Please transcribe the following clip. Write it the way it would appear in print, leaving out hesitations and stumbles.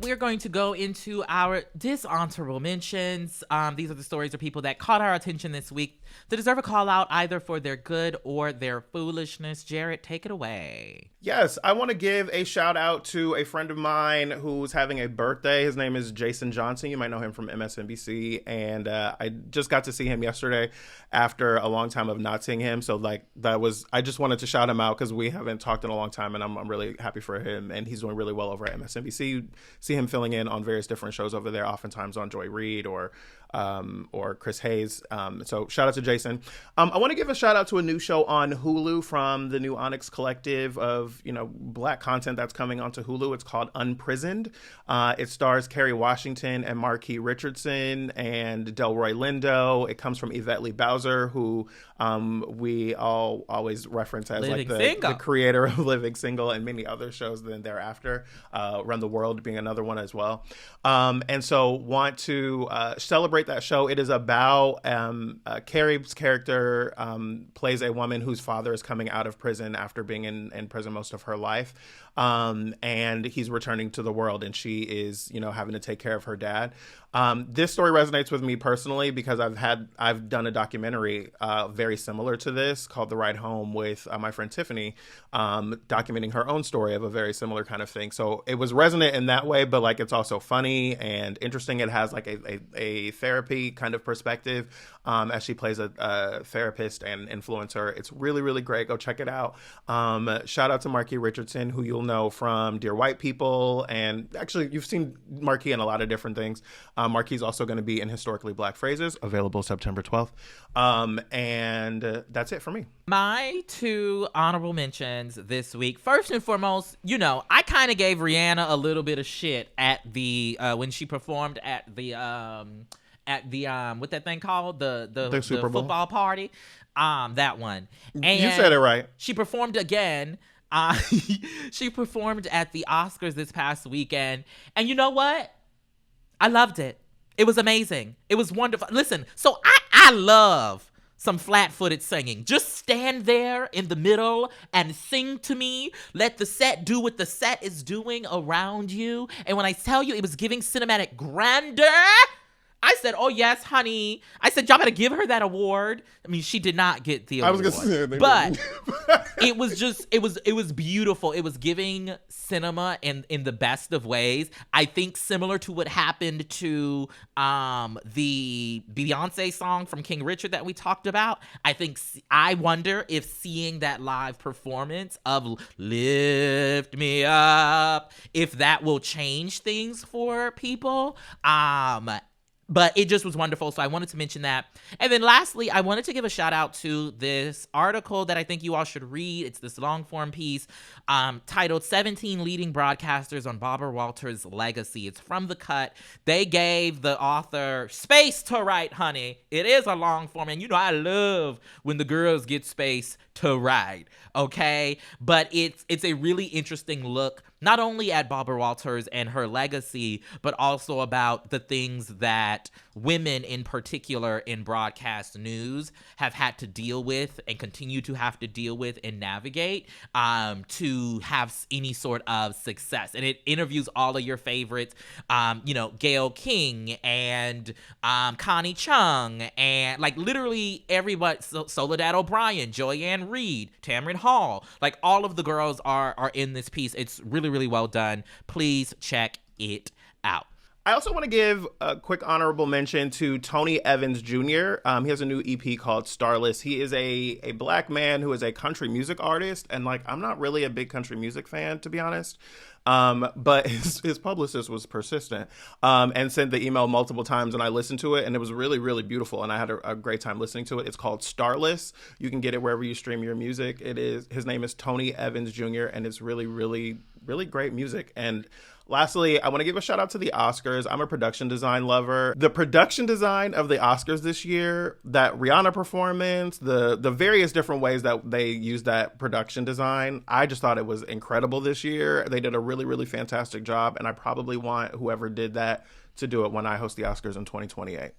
we're going to go into our dishonorable mentions. These are the stories of people that caught our attention this week that deserve a call out either for their good or their foolishness. Jarrett, take it away. Yes, I want to give a shout out to a friend of mine who's having a birthday. His name is Jason Johnson. You might know him from MSNBC. And I just got to see him yesterday after a long time of not seeing him. So I just wanted to shout him out because we haven't talked in a long time, and I'm really happy for him. And he's doing really well over at MSNBC. You see him filling in on various different shows over there, oftentimes on Joy Reid or Chris Hayes. So shout out to Jason. I want to give a shout out to a new show on Hulu from the new Onyx collective of, Black content that's coming onto Hulu. It's called Unprisoned. It stars Kerry Washington and Marquis Richardson and Delroy Lindo. It comes from Yvette Lee Bowser, who we all always reference as the creator of Living Single and many other shows then thereafter. Run the World being another one as well. And so want to celebrate that show. It is about Kerry's character plays a woman whose father is coming out of prison after being in prison most of her life. And he's returning to the world, and she is, having to take care of her dad. This story resonates with me personally because I've done a documentary very similar to this called The Ride Home with my friend Tiffany, documenting her own story of a very similar kind of thing. So it was resonant in that way, but it's also funny and interesting. It has a therapy kind of perspective as she plays a therapist and influencer. It's really, really great. Go check it out. Shout out to Marquis Richardson, who you'll know from Dear White People. And actually, you've seen Marquis in a lot of different things. Marquis is also going to be in Historically Black Phrases, available September 12th. And that's it for me. My two honorable mentions this week. First and foremost, I kind of gave Rihanna a little bit of shit at the when she performed at the what that thing called, the Super Bowl football party, that one. And you said it right. She performed again. She performed at the Oscars this past weekend, and you know what? I loved it. It was amazing. It was wonderful. Listen, so I love some flat-footed singing. Just stand there in the middle and sing to me. Let the set do what the set is doing around you. And when I tell you it was giving cinematic grandeur, I said, oh, yes, honey. I said, y'all better give her that award. I mean, she did not get the award. I was going to say, but it was beautiful. It was giving cinema in the best of ways. I think similar to what happened to the Beyonce song from King Richard that we talked about. I wonder if seeing that live performance of Lift Me Up, if that will change things for people. But it just was wonderful, so I wanted to mention that. And then lastly, I wanted to give a shout out to this article that I think you all should read. It's this long-form piece titled 17 Leading Broadcasters on Barbara Walters' Legacy. It's from The Cut. They gave the author space to write, honey. It is a long form, and I love when the girls get space to write, okay? But it's a really interesting look, not only at Barbara Walters and her legacy, but also about the things that women in particular in broadcast news have had to deal with and continue to have to deal with and navigate to have any sort of success. And it interviews all of your favorites, Gayle King and Connie Chung and literally everybody, Soledad O'Brien, Joyanne Reed, Tamron Hall, all of the girls are in this piece. It's really, really well done. Please check it out. I also want to give a quick honorable mention to Tony Evans Jr. He has a new EP called Starless. He is a black man who is a country music artist. And I'm not really a big country music fan, to be honest. But his publicist was persistent and sent the email multiple times, and I listened to it, and it was really, really beautiful, and I had a great time listening to it. It's called Starless. You can get it wherever you stream your music. His name is Tony Evans Jr., and it's really, really, really great music. And lastly, I want to give a shout out to the Oscars. I'm a production design lover. The production design of the Oscars this year, that Rihanna performance, the various different ways that they used that production design, I just thought it was incredible this year. They did a really, really fantastic job, and I probably want whoever did that to do it when I host the Oscars in 2028.